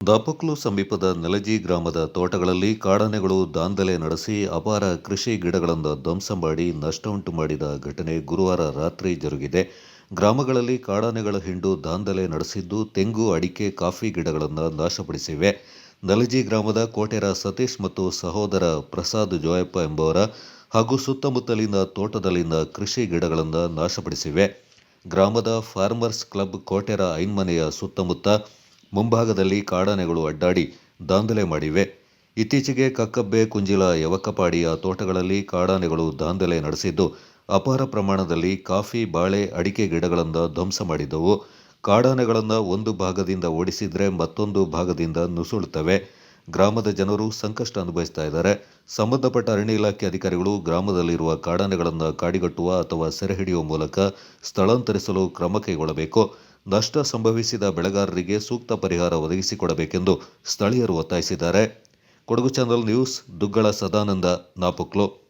ದಾಪಕ್ಲು ಸಮೀಪದ ನೆಲಜಿ ಗ್ರಾಮದ ತೋಟಗಳಲ್ಲಿ ಕಾಡಾನೆಗಳು ದಾಂಧಲೆ ನಡೆಸಿ ಅಪಾರ ಕೃಷಿ ಗಿಡಗಳನ್ನು ಧ್ವಂಸ ಮಾಡಿ ನಷ್ಟ ಉಂಟು ಮಾಡಿದ ಘಟನೆ ಗುರುವಾರ ರಾತ್ರಿ ಜರುಗಿದೆ. ಗ್ರಾಮಗಳಲ್ಲಿ ಕಾಡಾನೆಗಳ ಹಿಂಡು ದಾಂಧಲೆ ನಡೆಸಿದ್ದು ತೆಂಗು, ಅಡಿಕೆ, ಕಾಫಿ ಗಿಡಗಳನ್ನು ನಾಶಪಡಿಸಿವೆ. ನೆಲಜಿ ಗ್ರಾಮದ ಕೋಟೆರ ಸತೀಶ್ ಮತ್ತು ಸಹೋದರ ಪ್ರಸಾದ್ ಜೋಯಪ್ಪ ಎಂಬುವರ ಹಾಗೂ ಸುತ್ತಮುತ್ತಲಿನ ತೋಟದಲ್ಲಿನ ಕೃಷಿ ಗಿಡಗಳನ್ನು ನಾಶಪಡಿಸಿವೆ. ಗ್ರಾಮದ ಫಾರ್ಮರ್ಸ್ ಕ್ಲಬ್ ಕೋಟೆರ ಐನ್ಮನೆಯ ಸುತ್ತಮುತ್ತ ಮುಂಭಾಗದಲ್ಲಿ ಕಾಡಾನೆಗಳು ಅಡ್ಡಾಡಿ ದಾಂಧಲೆ ಮಾಡಿವೆ. ಇತ್ತೀಚೆಗೆ ಕಕ್ಕಬ್ಬೆ, ಕುಂಜಿಲ, ಯವಕಪಾಡಿಯ ತೋಟಗಳಲ್ಲಿ ಕಾಡಾನೆಗಳು ದಾಂಧಲೆ ನಡೆಸಿದ್ದು ಅಪಾರ ಪ್ರಮಾಣದಲ್ಲಿ ಕಾಫಿ, ಬಾಳೆ, ಅಡಿಕೆ ಗಿಡಗಳನ್ನು ಧ್ವಂಸ ಮಾಡಿದ್ದವು. ಕಾಡಾನೆಗಳನ್ನು ಒಂದು ಭಾಗದಿಂದ ಓಡಿಸಿದ್ರೆ ಮತ್ತೊಂದು ಭಾಗದಿಂದ ನುಸುಳುತ್ತವೆ. ಗ್ರಾಮದ ಜನರು ಸಂಕಷ್ಟ ಅನುಭವಿಸ್ತಾ ಇದ್ದಾರೆ. ಸಂಬಂಧಪಟ್ಟ ಅರಣ್ಯ ಇಲಾಖೆ ಅಧಿಕಾರಿಗಳು ಗ್ರಾಮದಲ್ಲಿರುವ ಕಾಡಾನೆಗಳನ್ನು ಕಾಡಿಗಟ್ಟುವ ಅಥವಾ ಸೆರೆ ಹಿಡಿಯುವ ಮೂಲಕ ಸ್ಥಳಾಂತರಿಸಲು ಕ್ರಮ ಕೈಗೊಳ್ಳಬೇಕು. ನಷ್ಟ ಸಂಭವಿಸಿದ ಬೆಳೆಗಾರರಿಗೆ ಸೂಕ್ತ ಪರಿಹಾರ ಒದಗಿಸಿಕೊಡಬೇಕೆಂದು ಸ್ಥಳೀಯರು ಒತ್ತಾಯಿಸಿದ್ದಾರೆ. Kodagu channel news, Duggala Sadananda, Napoklu.